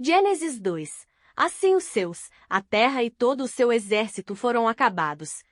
Gênesis 2. Assim os céus, a terra e todo o seu exército foram acabados.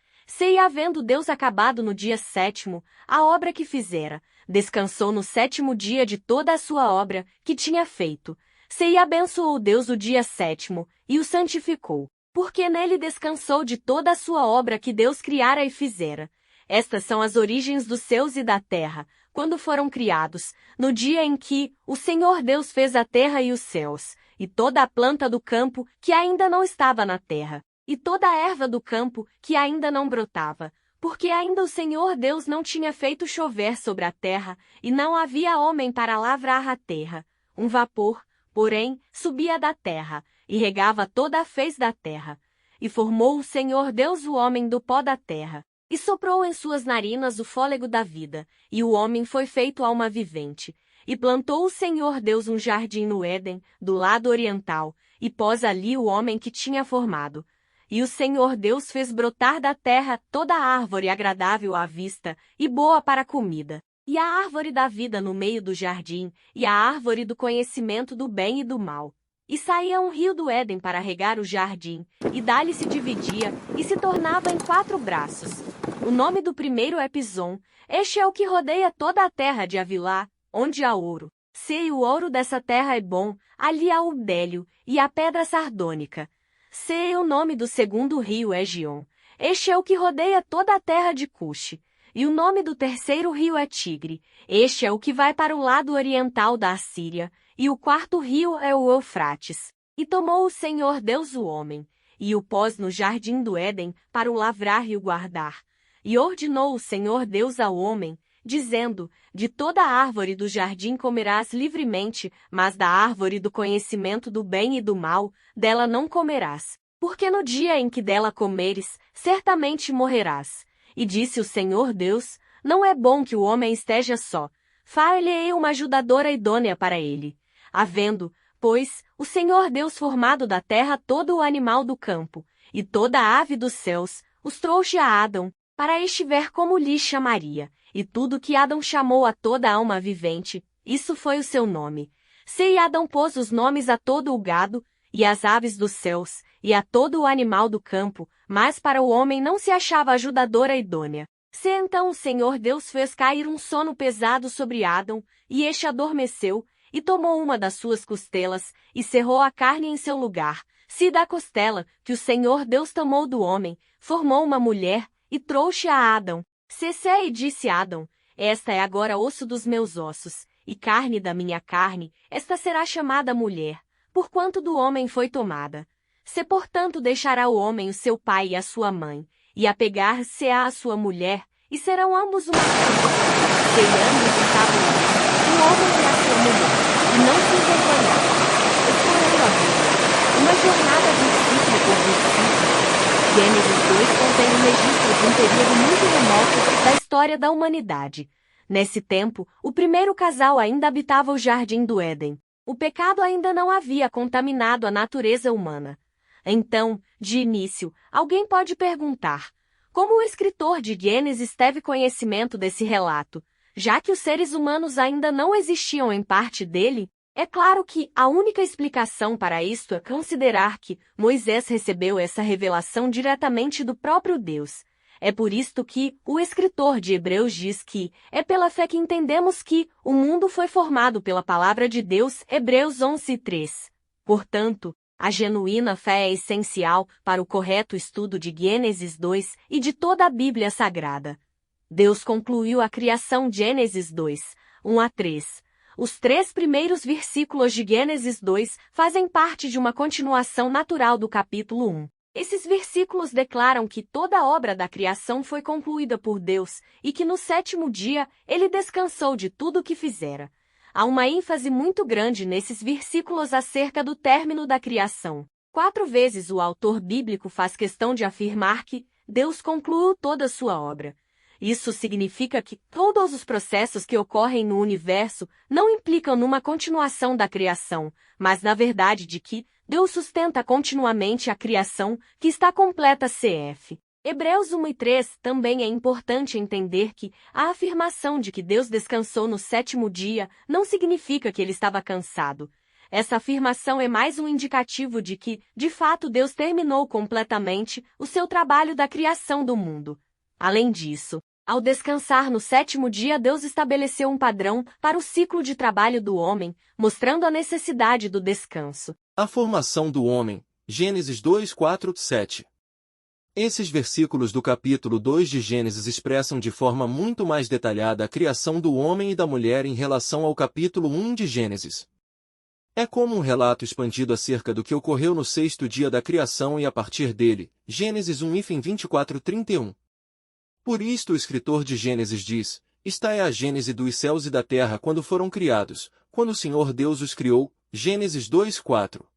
E havendo Deus acabado no dia 7º a obra que fizera, descansou no 7º dia de toda a sua obra que tinha feito. E abençoou Deus o dia 7º e o santificou, porque nele descansou de toda a sua obra que Deus criara e fizera. Estas são as origens dos céus e da terra, quando foram criados, no dia em que o Senhor Deus fez a terra e os céus, e toda a planta do campo que ainda não estava na terra, e toda a erva do campo que ainda não brotava, porque ainda o Senhor Deus não tinha feito chover sobre a terra, e não havia homem para lavrar a terra. Um vapor, porém, subia da terra, e regava toda a fez da terra. E formou o Senhor Deus o homem do pó da terra, e soprou em suas narinas o fôlego da vida, e o homem foi feito alma vivente. E plantou o Senhor Deus um jardim no Éden, do lado oriental, e pôs ali o homem que tinha formado. E o Senhor Deus fez brotar da terra toda a árvore agradável à vista e boa para a comida, e a árvore da vida no meio do jardim, e a árvore do conhecimento do bem e do mal. E saía um rio do Éden para regar o jardim, e dali se dividia, e se tornava em 4 braços. O nome do primeiro é Pison. Este é o que rodeia toda a terra de Havilá, onde há ouro. Se o ouro dessa terra é bom, ali há o bélio e a pedra sardônica. Se o nome do segundo rio é Gion. Este é o que rodeia toda a terra de Cuxi. E o nome do terceiro rio é Tigre. Este é o que vai para o lado oriental da Assíria. E o 4º rio é o Eufrates. E tomou o Senhor Deus o homem, e o pôs no jardim do Éden para o lavrar e o guardar. E ordenou o Senhor Deus ao homem, dizendo: de toda a árvore do jardim comerás livremente, mas da árvore do conhecimento do bem e do mal, dela não comerás, porque no dia em que dela comeres, certamente morrerás. E disse o Senhor Deus: não é bom que o homem esteja só, far-lhe-ei uma ajudadora idônea para ele. Havendo, pois, o Senhor Deus formado da terra todo o animal do campo, e toda a ave dos céus, os trouxe a Adão, para este ver como lhe chamaria. E tudo que Adão chamou a toda alma vivente, isso foi o seu nome. E Adão pôs os nomes a todo o gado, e às aves dos céus, e a todo o animal do campo, mas para o homem não se achava ajudadora idônea. Então o Senhor Deus fez cair um sono pesado sobre Adão, e este adormeceu, e tomou uma das suas costelas, e cerrou a carne em seu lugar. Da costela, que o Senhor Deus tomou do homem, formou uma mulher, e trouxe a Adão. E disse Adão: esta é agora osso dos meus ossos, e carne da minha carne, esta será chamada mulher, porquanto do homem foi tomada. Portanto deixará o homem o seu pai e a sua mãe, e apegar-se-á a sua mulher, e serão ambos uma carne. Ambos estavam o homem e a sua mulher, e não se envergonhavam. Explorando a Bíblia, uma jornada versículo por versículo. Gênesis 2 contém um registro de um período muito remoto da história da humanidade. Nesse tempo, o primeiro casal ainda habitava o jardim do Éden. O pecado ainda não havia contaminado a natureza humana. Então, de início, alguém pode perguntar: como o escritor de Gênesis teve conhecimento desse relato, já que os seres humanos ainda não existiam em parte dele? É claro que a única explicação para isto é considerar que Moisés recebeu essa revelação diretamente do próprio Deus. É por isto que o escritor de Hebreus diz que é pela fé que entendemos que o mundo foi formado pela palavra de Deus, Hebreus 11:3. Portanto, a genuína fé é essencial para o correto estudo de Gênesis 2 e de toda a Bíblia Sagrada. Deus concluiu a criação Gênesis 2, 1-3. Os 3 primeiros versículos de Gênesis 2 fazem parte de uma continuação natural do capítulo 1. Esses versículos declaram que toda a obra da criação foi concluída por Deus e que no 7º dia ele descansou de tudo o que fizera. Há uma ênfase muito grande nesses versículos acerca do término da criação. 4 vezes o autor bíblico faz questão de afirmar que Deus concluiu toda a sua obra. Isso significa que todos os processos que ocorrem no universo não implicam numa continuação da criação, mas na verdade de que Deus sustenta continuamente a criação que está completa cf. Hebreus 1:3 também é importante entender que a afirmação de que Deus descansou no 7º dia não significa que ele estava cansado. Essa afirmação é mais um indicativo de que, de fato, Deus terminou completamente o seu trabalho da criação do mundo. Além disso, ao descansar no sétimo dia, Deus estabeleceu um padrão para o ciclo de trabalho do homem, mostrando a necessidade do descanso. A formação do homem, Gênesis 2, 4, 7. Esses versículos do capítulo 2 de Gênesis expressam de forma muito mais detalhada a criação do homem e da mulher em relação ao capítulo 1 de Gênesis. É como um relato expandido acerca do que ocorreu no sexto dia da criação e a partir dele, Gênesis 1:24, 31. Por isto o escritor de Gênesis diz, esta é a gênese dos céus e da terra quando foram criados, quando o Senhor Deus os criou, Gênesis 2, 4.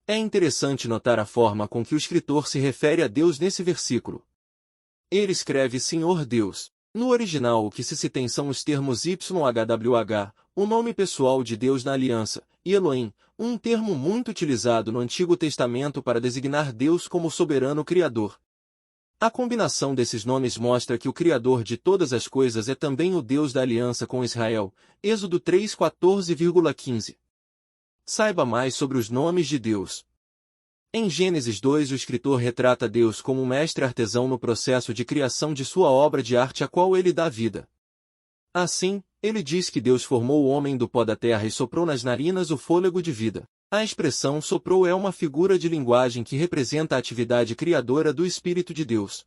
É interessante notar a forma com que o escritor se refere a Deus nesse versículo. Ele escreve Senhor Deus. No original o que se tem são os termos YHWH, o nome pessoal de Deus na aliança, e Elohim, um termo muito utilizado no Antigo Testamento para designar Deus como soberano Criador. A combinação desses nomes mostra que o Criador de todas as coisas é também o Deus da aliança com Israel, Êxodo 3, 14,15. Saiba mais sobre os nomes de Deus. Em Gênesis 2 o escritor retrata Deus como um mestre artesão no processo de criação de sua obra de arte a qual ele dá vida. Assim, ele diz que Deus formou o homem do pó da terra e soprou nas narinas o fôlego de vida. A expressão soprou é uma figura de linguagem que representa a atividade criadora do Espírito de Deus.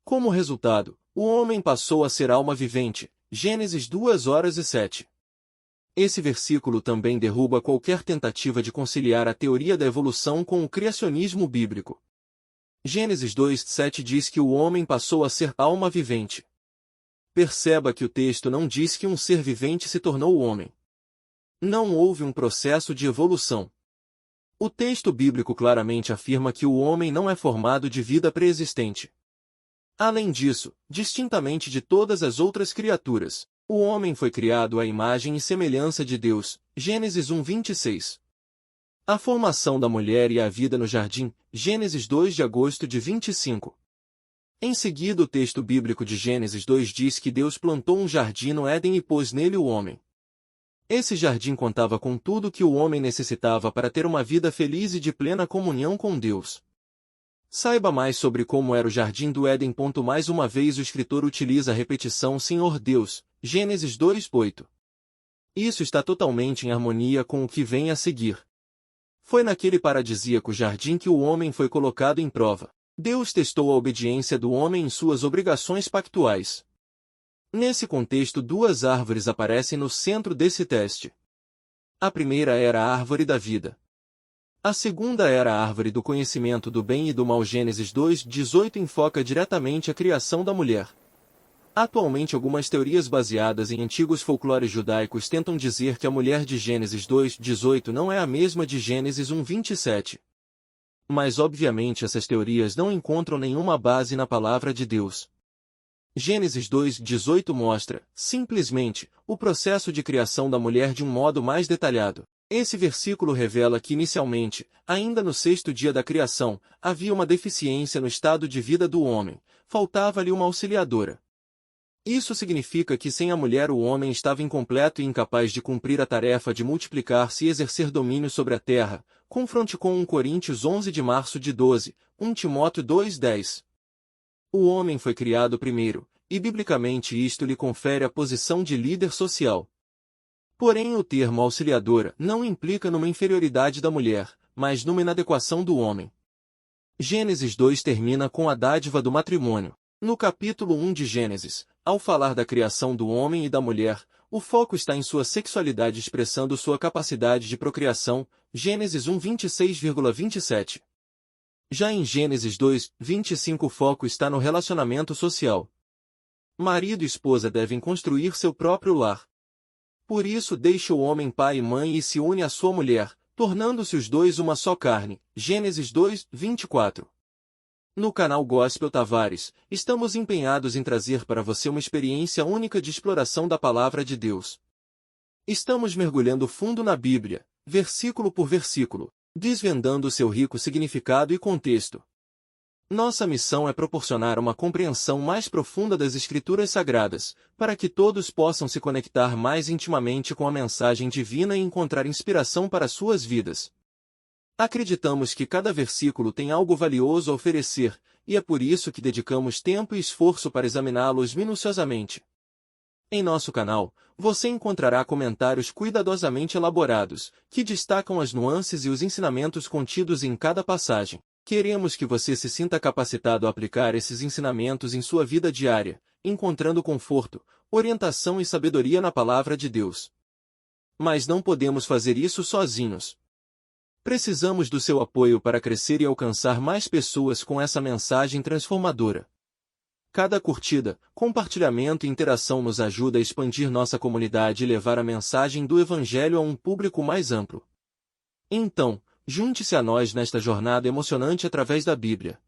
Como resultado, o homem passou a ser alma vivente, Gênesis 2:7. Esse versículo também derruba qualquer tentativa de conciliar a teoria da evolução com o criacionismo bíblico. Gênesis 2:7 diz que o homem passou a ser alma vivente. Perceba que o texto não diz que um ser vivente se tornou homem. Não houve um processo de evolução. O texto bíblico claramente afirma que o homem não é formado de vida pré-existente. Além disso, distintamente de todas as outras criaturas, o homem foi criado à imagem e semelhança de Deus, Gênesis 1:26. A formação da mulher e a vida no jardim, Gênesis 2 de agosto de 25. Em seguida o texto bíblico de Gênesis 2 diz que Deus plantou um jardim no Éden e pôs nele o homem. Esse jardim contava com tudo o que o homem necessitava para ter uma vida feliz e de plena comunhão com Deus. Saiba mais sobre como era o jardim do Éden. Mais uma vez o escritor utiliza a repetição Senhor Deus, Gênesis 2:8. Isso está totalmente em harmonia com o que vem a seguir. Foi naquele paradisíaco jardim que o homem foi colocado em prova. Deus testou a obediência do homem em suas obrigações pactuais. Nesse contexto, duas árvores aparecem no centro desse teste. A primeira era a árvore da vida. A segunda era a árvore do conhecimento do bem e do mal. Gênesis 2:18 enfoca diretamente a criação da mulher. Atualmente algumas teorias baseadas em antigos folclores judaicos tentam dizer que a mulher de Gênesis 2:18 não é a mesma de Gênesis 1:27. Mas obviamente essas teorias não encontram nenhuma base na palavra de Deus. Gênesis 2:18 mostra, simplesmente, o processo de criação da mulher de um modo mais detalhado. Esse versículo revela que inicialmente, ainda no sexto dia da criação, havia uma deficiência no estado de vida do homem, faltava-lhe uma auxiliadora. Isso significa que sem a mulher o homem estava incompleto e incapaz de cumprir a tarefa de multiplicar-se e exercer domínio sobre a terra, confronte com 1 Coríntios 11 de março de 12, 1 Timóteo 2:10. O homem foi criado primeiro, e biblicamente isto lhe confere a posição de líder social. Porém o termo auxiliadora não implica numa inferioridade da mulher, mas numa inadequação do homem. Gênesis 2 termina com a dádiva do matrimônio. No capítulo 1 de Gênesis, ao falar da criação do homem e da mulher, o foco está em sua sexualidade expressando sua capacidade de procriação, Gênesis 1:26,27. Já em Gênesis 2:25 o foco está no relacionamento social. Marido e esposa devem construir seu próprio lar. Por isso deixa o homem pai e mãe e se une à sua mulher, tornando-se os dois uma só carne, Gênesis 2:24. No canal Gospel Tavares, estamos empenhados em trazer para você uma experiência única de exploração da Palavra de Deus. Estamos mergulhando fundo na Bíblia, versículo por versículo, desvendando seu rico significado e contexto. Nossa missão é proporcionar uma compreensão mais profunda das Escrituras Sagradas, para que todos possam se conectar mais intimamente com a mensagem divina e encontrar inspiração para suas vidas. Acreditamos que cada versículo tem algo valioso a oferecer, e é por isso que dedicamos tempo e esforço para examiná-los minuciosamente. Em nosso canal, você encontrará comentários cuidadosamente elaborados, que destacam as nuances e os ensinamentos contidos em cada passagem. Queremos que você se sinta capacitado a aplicar esses ensinamentos em sua vida diária, encontrando conforto, orientação e sabedoria na Palavra de Deus. Mas não podemos fazer isso sozinhos. Precisamos do seu apoio para crescer e alcançar mais pessoas com essa mensagem transformadora. Cada curtida, compartilhamento e interação nos ajuda a expandir nossa comunidade e levar a mensagem do Evangelho a um público mais amplo. Então, junte-se a nós nesta jornada emocionante através da Bíblia.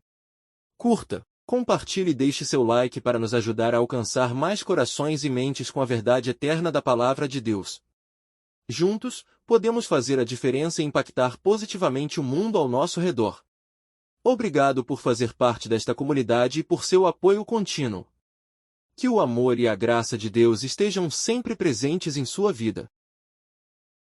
Curta, compartilhe e deixe seu like para nos ajudar a alcançar mais corações e mentes com a verdade eterna da Palavra de Deus. Juntos, podemos fazer a diferença e impactar positivamente o mundo ao nosso redor. Obrigado por fazer parte desta comunidade e por seu apoio contínuo. Que o amor e a graça de Deus estejam sempre presentes em sua vida.